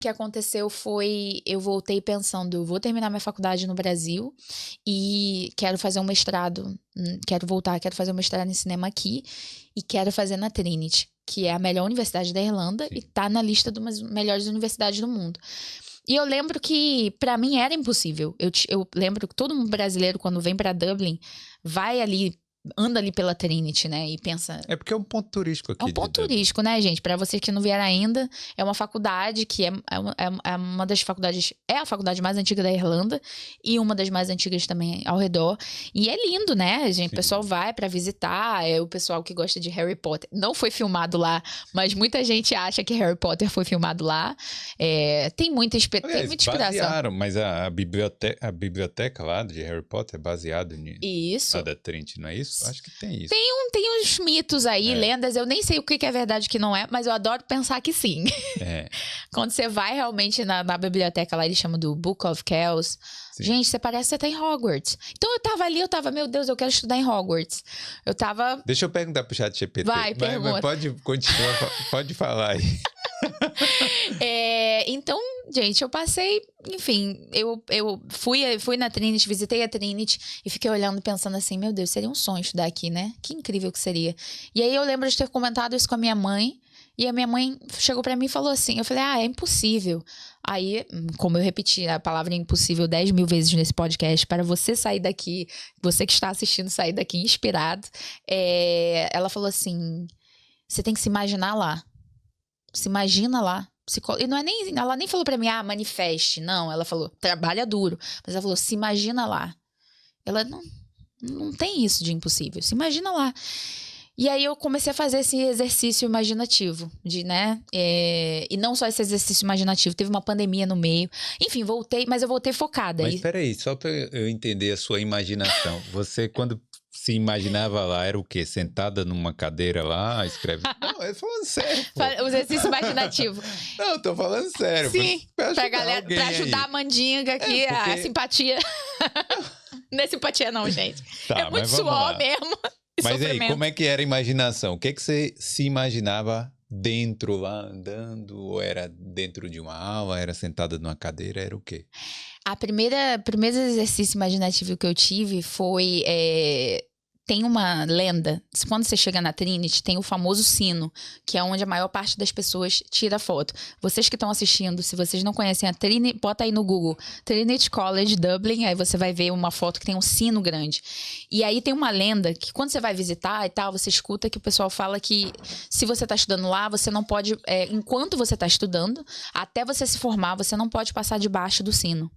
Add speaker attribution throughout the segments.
Speaker 1: que aconteceu foi, eu voltei pensando, eu vou terminar minha faculdade no Brasil e quero fazer um mestrado, quero fazer um mestrado em cinema aqui e quero fazer na Trinity, que é a melhor universidade da Irlanda e tá na lista das melhores universidades do mundo. E eu lembro que, pra mim, era impossível. Eu lembro que todo brasileiro, quando vem pra Dublin, vai ali, anda ali pela Trinity, né? E pensa...
Speaker 2: É porque é um ponto turístico aqui.
Speaker 1: É um ponto turístico, né, gente? Pra vocês que não vieram ainda, é uma faculdade que é uma das faculdades... É a faculdade mais antiga da Irlanda e uma das mais antigas também ao redor. E é lindo, né, gente? O pessoal vai pra visitar, é o pessoal que gosta de Harry Potter. Não foi filmado lá, mas muita gente acha que Harry Potter foi filmado lá. Tem muita inspiração.
Speaker 2: Basearam, mas a biblioteca lá de Harry Potter é baseada
Speaker 1: Isso.
Speaker 2: Lá da Trinity, não é isso? Acho que tem isso.
Speaker 1: Tem uns mitos aí, lendas, eu nem sei o que é verdade e o que não é, mas eu adoro pensar que sim. Quando você vai realmente na biblioteca lá, eles chamam do Book of Kells. Sim. Gente, você parece que você tá em Hogwarts. Então eu tava, meu Deus, eu quero estudar em Hogwarts.
Speaker 2: Deixa eu perguntar pro ChatGPT.
Speaker 1: Pergunta.
Speaker 2: Mas pode continuar, pode falar aí.
Speaker 1: Então, gente, eu passei, enfim, eu fui na Trinity, visitei a Trinity e fiquei olhando, pensando assim, meu Deus, seria um sonho estudar aqui, né? Que incrível que seria. E aí eu lembro de ter comentado isso com a minha mãe, e a minha mãe chegou pra mim e falou assim, eu falei, é impossível. Aí, como eu repeti a palavra impossível 10 mil vezes nesse podcast, para você sair daqui, você que está assistindo sair daqui inspirado, ela falou assim, você tem que se imaginar lá. Se imagina lá. E não é nem, ela nem falou pra mim, manifeste. Não, ela falou, trabalha duro. Mas ela falou, se imagina lá. Ela não tem isso de impossível. Se imagina lá. E aí eu comecei a fazer esse exercício imaginativo, né? E não só esse exercício imaginativo, teve uma pandemia no meio. Enfim, voltei, mas eu voltei focada.
Speaker 2: Mas peraí, só pra eu entender a sua imaginação. Você, quando se imaginava lá, era o quê? Sentada numa cadeira lá, escreve... Não, eu tô falando sério, pô.
Speaker 1: O exercício imaginativo.
Speaker 2: Não, eu tô falando sério.
Speaker 1: Sim, pra galera, pra ajudar a mandinga aqui, a simpatia. Não é simpatia não, gente. É muito suor mesmo.
Speaker 2: Mas aí, como é que era a imaginação? O que você se imaginava dentro lá, andando? Ou era dentro de uma aula? Era sentada numa cadeira? Era o quê?
Speaker 1: Primeiro exercício imaginativo que eu tive foi... Tem uma lenda, quando você chega na Trinity, tem o famoso sino, que é onde a maior parte das pessoas tira foto. Vocês que estão assistindo, se vocês não conhecem a Trinity, bota aí no Google, Trinity College Dublin, aí você vai ver uma foto que tem um sino grande. E aí tem uma lenda que quando você vai visitar e tal, você escuta que o pessoal fala que se você está estudando lá, você não pode, enquanto você está estudando, até você se formar, você não pode passar debaixo do sino.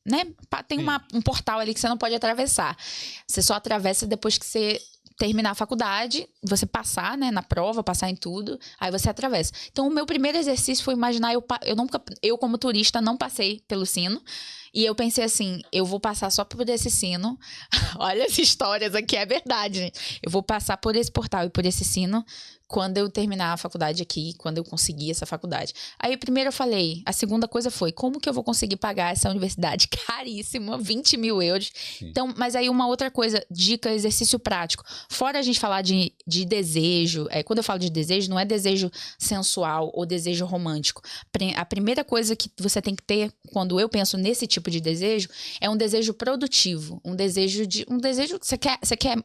Speaker 1: Né? Tem um portal ali que você não pode atravessar. Você só atravessa depois que você terminar a faculdade, você passar, né, na prova, passar em tudo, aí você atravessa. Então, o meu primeiro exercício foi imaginar, eu como turista não passei pelo sino, e eu pensei assim, eu vou passar só por esse sino. Olha as histórias aqui, é verdade, gente. Eu vou passar por esse portal e por esse sino quando eu terminar a faculdade aqui, quando eu conseguir essa faculdade. Aí primeiro eu falei, a segunda coisa foi, como que eu vou conseguir pagar essa universidade caríssima, 20 mil euros? Sim. Então, mas aí uma outra coisa, dica, exercício prático. Fora a gente falar de desejo, quando eu falo de desejo, não é desejo sensual ou desejo romântico. A primeira coisa que você tem que ter, quando eu penso nesse tipo de desejo, é um desejo produtivo, um desejo que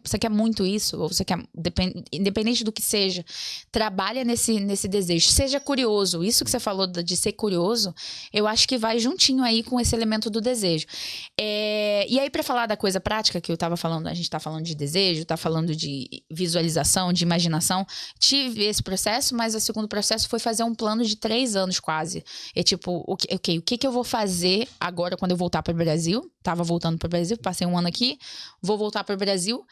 Speaker 1: você quer muito isso, ou você quer, independente do que seja, trabalha nesse desejo, seja curioso. Isso que você falou de ser curioso, eu acho que vai juntinho aí com esse elemento do desejo. E aí, para falar da coisa prática que eu tava falando, a gente tá falando de desejo, tá falando de visualização, de imaginação, tive esse processo, mas o segundo processo foi fazer um plano de 3 anos quase. Tipo, o que eu vou fazer agora quando eu voltar para o Brasil? Tava voltando para o Brasil, passei um ano aqui, vou voltar para o Brasil.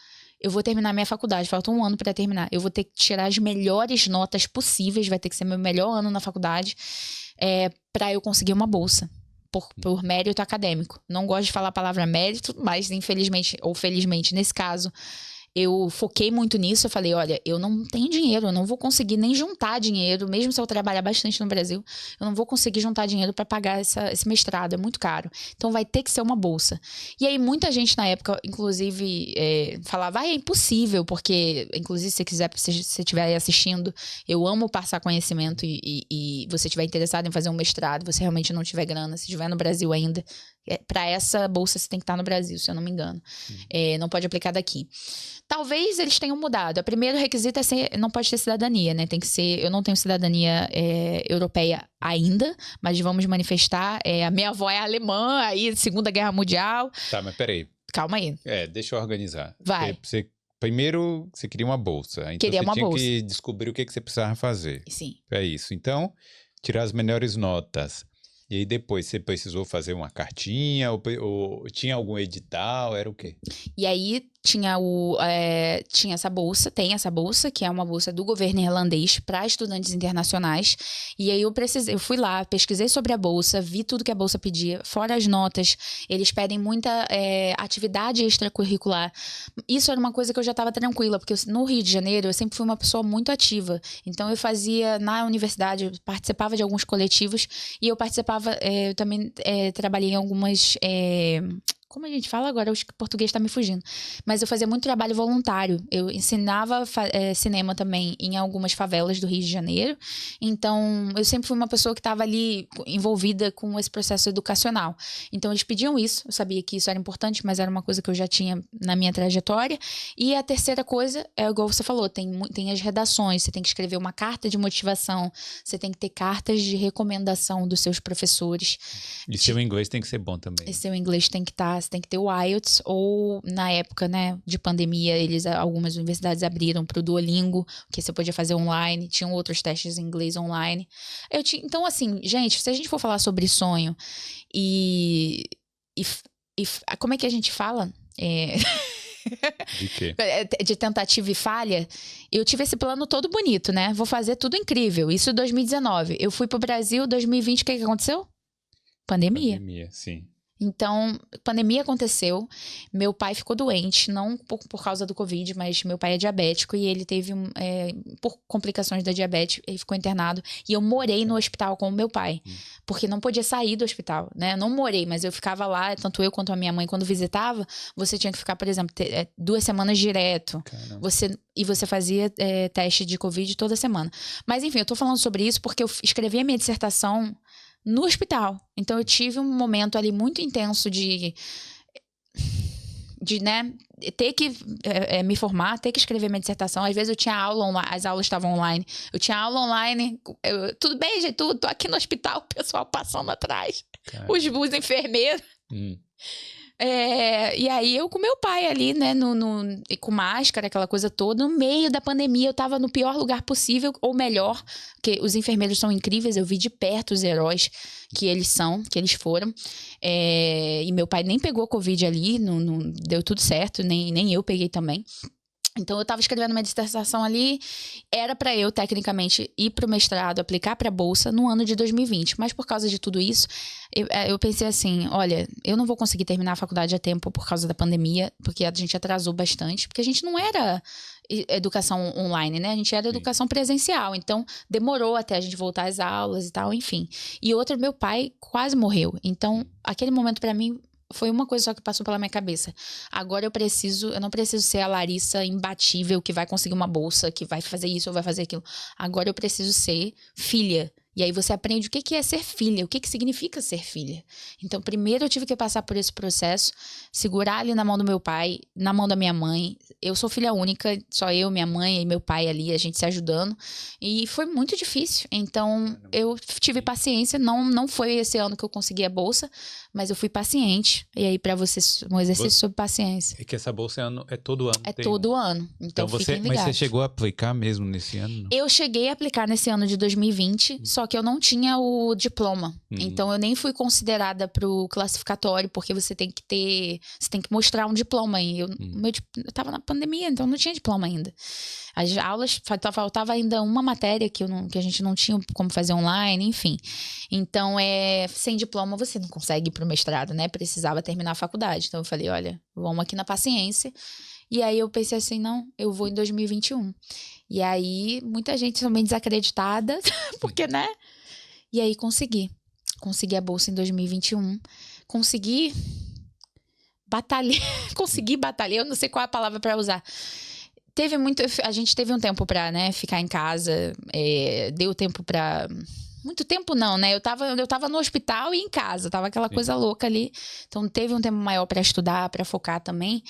Speaker 1: Eu vou terminar minha faculdade, falta 1 ano para terminar. Eu vou ter que tirar as melhores notas possíveis, vai ter que ser meu melhor ano na faculdade, para eu conseguir uma bolsa, por mérito acadêmico. Não gosto de falar a palavra mérito, mas infelizmente, ou felizmente, nesse caso, eu foquei muito nisso. Eu falei, olha, eu não tenho dinheiro, eu não vou conseguir nem juntar dinheiro, mesmo se eu trabalhar bastante no Brasil, eu não vou conseguir juntar dinheiro para pagar esse mestrado, é muito caro. Então vai ter que ser uma bolsa. E aí muita gente na época, inclusive, falava, é impossível, porque, inclusive, se você quiser, se você estiver aí assistindo, eu amo passar conhecimento e você estiver interessado em fazer um mestrado, você realmente não tiver grana, se estiver no Brasil ainda, para essa bolsa você tem que estar no Brasil, se eu não me engano. Não pode aplicar daqui. Talvez eles tenham mudado. O primeiro requisito não pode ter cidadania, né? Tem que ser. Eu não tenho cidadania europeia ainda, mas vamos manifestar. A minha avó é alemã, aí Segunda Guerra Mundial.
Speaker 2: Tá, mas peraí.
Speaker 1: Calma aí.
Speaker 2: Deixa eu organizar.
Speaker 1: Vai.
Speaker 2: Primeiro, você queria uma bolsa. Então
Speaker 1: queria uma bolsa.
Speaker 2: Tinha que descobrir o que você precisava fazer.
Speaker 1: Sim.
Speaker 2: É isso. Então, tirar as melhores notas. E aí depois você precisou fazer uma cartinha ou tinha algum edital, era o quê?
Speaker 1: E aí tinha essa bolsa, tem essa bolsa, que é uma bolsa do governo irlandês para estudantes internacionais. E aí eu fui lá, pesquisei sobre a bolsa, vi tudo que a bolsa pedia, fora as notas, eles pedem muita atividade extracurricular. Isso era uma coisa que eu já estava tranquila, porque no Rio de Janeiro eu sempre fui uma pessoa muito ativa. Então eu fazia na universidade, eu participava de alguns coletivos e eu eu também trabalhei em algumas... como a gente fala agora, o português tá me fugindo. Mas eu fazia muito trabalho voluntário. Eu ensinava cinema também em algumas favelas do Rio de Janeiro. Então, eu sempre fui uma pessoa que estava ali envolvida com esse processo educacional. Então, eles pediam isso. Eu sabia que isso era importante, mas era uma coisa que eu já tinha na minha trajetória. E a terceira coisa, igual você falou, tem as redações. Você tem que escrever uma carta de motivação. Você tem que ter cartas de recomendação dos seus professores.
Speaker 2: E seu inglês tem que ser bom também.
Speaker 1: E seu inglês tem que estar... Você tem que ter o IELTS, ou na época, né, de pandemia, algumas universidades abriram para o Duolingo, que você podia fazer online, tinham outros testes em inglês online. Então, assim, gente, se a gente for falar sobre sonho e como é que a gente fala?
Speaker 2: De quê?
Speaker 1: De tentativa e falha, eu tive esse plano todo bonito, né? Vou fazer tudo incrível. Isso em 2019. Eu fui pro Brasil, 2020, o que aconteceu? Pandemia.
Speaker 2: Pandemia, sim.
Speaker 1: Então, pandemia aconteceu, meu pai ficou doente, não por causa do Covid, mas meu pai é diabético e ele teve, por complicações da diabetes, ele ficou internado e eu morei no hospital com o meu pai, porque não podia sair do hospital, né? Eu não morei, mas eu ficava lá, tanto eu quanto a minha mãe, quando visitava, você tinha que ficar, por exemplo, 2 semanas direto. Você fazia teste de Covid toda semana. Mas enfim, eu tô falando sobre isso porque eu escrevi a minha dissertação no hospital. Então eu tive um momento ali muito intenso de né, ter que me formar, ter que escrever minha dissertação. Às vezes eu tinha aula online, as aulas estavam online. Eu tinha aula online, tudo bem, gente, tô aqui no hospital, o pessoal passando atrás. Caramba. Os enfermeiros. E aí eu com meu pai ali, né, com máscara, aquela coisa toda, no meio da pandemia, eu tava no pior lugar possível, ou melhor, porque os enfermeiros são incríveis, eu vi de perto os heróis que eles foram, e meu pai nem pegou Covid ali, não deu tudo certo, nem eu peguei também. Então, eu estava escrevendo minha dissertação ali, era para eu, tecnicamente, ir para o mestrado, aplicar para a bolsa no ano de 2020. Mas por causa de tudo isso, eu pensei assim, olha, eu não vou conseguir terminar a faculdade a tempo por causa da pandemia, porque a gente atrasou bastante, porque a gente não era educação online, né? A gente era educação presencial, então demorou até a gente voltar às aulas e tal, enfim. E outra, meu pai quase morreu. Então, aquele momento para mim... foi uma coisa só que passou pela minha cabeça. Agora eu não preciso ser a Larissa imbatível que vai conseguir uma bolsa, que vai fazer isso ou vai fazer aquilo. Agora eu preciso ser filha. E aí você aprende o que é ser filha, o que significa ser filha. Então, primeiro eu tive que passar por esse processo, segurar ali na mão do meu pai, na mão da minha mãe. Eu sou filha única, só eu, minha mãe e meu pai ali, a gente se ajudando. E foi muito difícil. Então, eu tive paciência. Não foi esse ano que eu consegui a bolsa, mas eu fui paciente. E aí, para você, um exercício sobre paciência.
Speaker 2: É que essa bolsa é todo ano.
Speaker 1: É todo ano. Então fiquem ligados.
Speaker 2: Mas você chegou a aplicar mesmo nesse ano? Não?
Speaker 1: Eu cheguei a aplicar nesse ano de 2020, só que eu não tinha o diploma. Então eu nem fui considerada pro classificatório, porque você tem que mostrar um diploma. E eu tava na pandemia, então não tinha diploma ainda. As aulas, faltava ainda uma matéria que a gente não tinha como fazer online, enfim. Então, sem diploma você não consegue ir pro mestrado, né? Precisava terminar a faculdade. Então eu falei, olha, vamos aqui na paciência. E aí eu pensei assim, não, eu vou em 2021. E aí muita gente também desacreditada, porque, né? E aí consegui. Consegui a bolsa em 2021. Consegui batalhar. Consegui batalhar, eu não sei qual é a palavra para usar. A gente teve um tempo pra, né, ficar em casa, deu tempo pra... Muito tempo não, né? Eu tava no hospital e em casa, tava aquela coisa louca ali. Então teve um tempo maior pra estudar, pra focar também.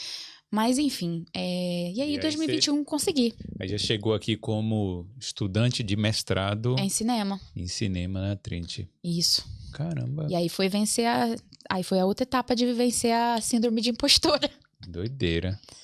Speaker 1: Mas enfim, e aí 2021 consegui.
Speaker 2: Aí já chegou aqui como estudante de mestrado
Speaker 1: Em cinema.
Speaker 2: em cinema na Trinity.
Speaker 1: Isso.
Speaker 2: Caramba.
Speaker 1: E aí foi vencer aí foi a outra etapa de vencer a síndrome de impostora.
Speaker 2: Doideira.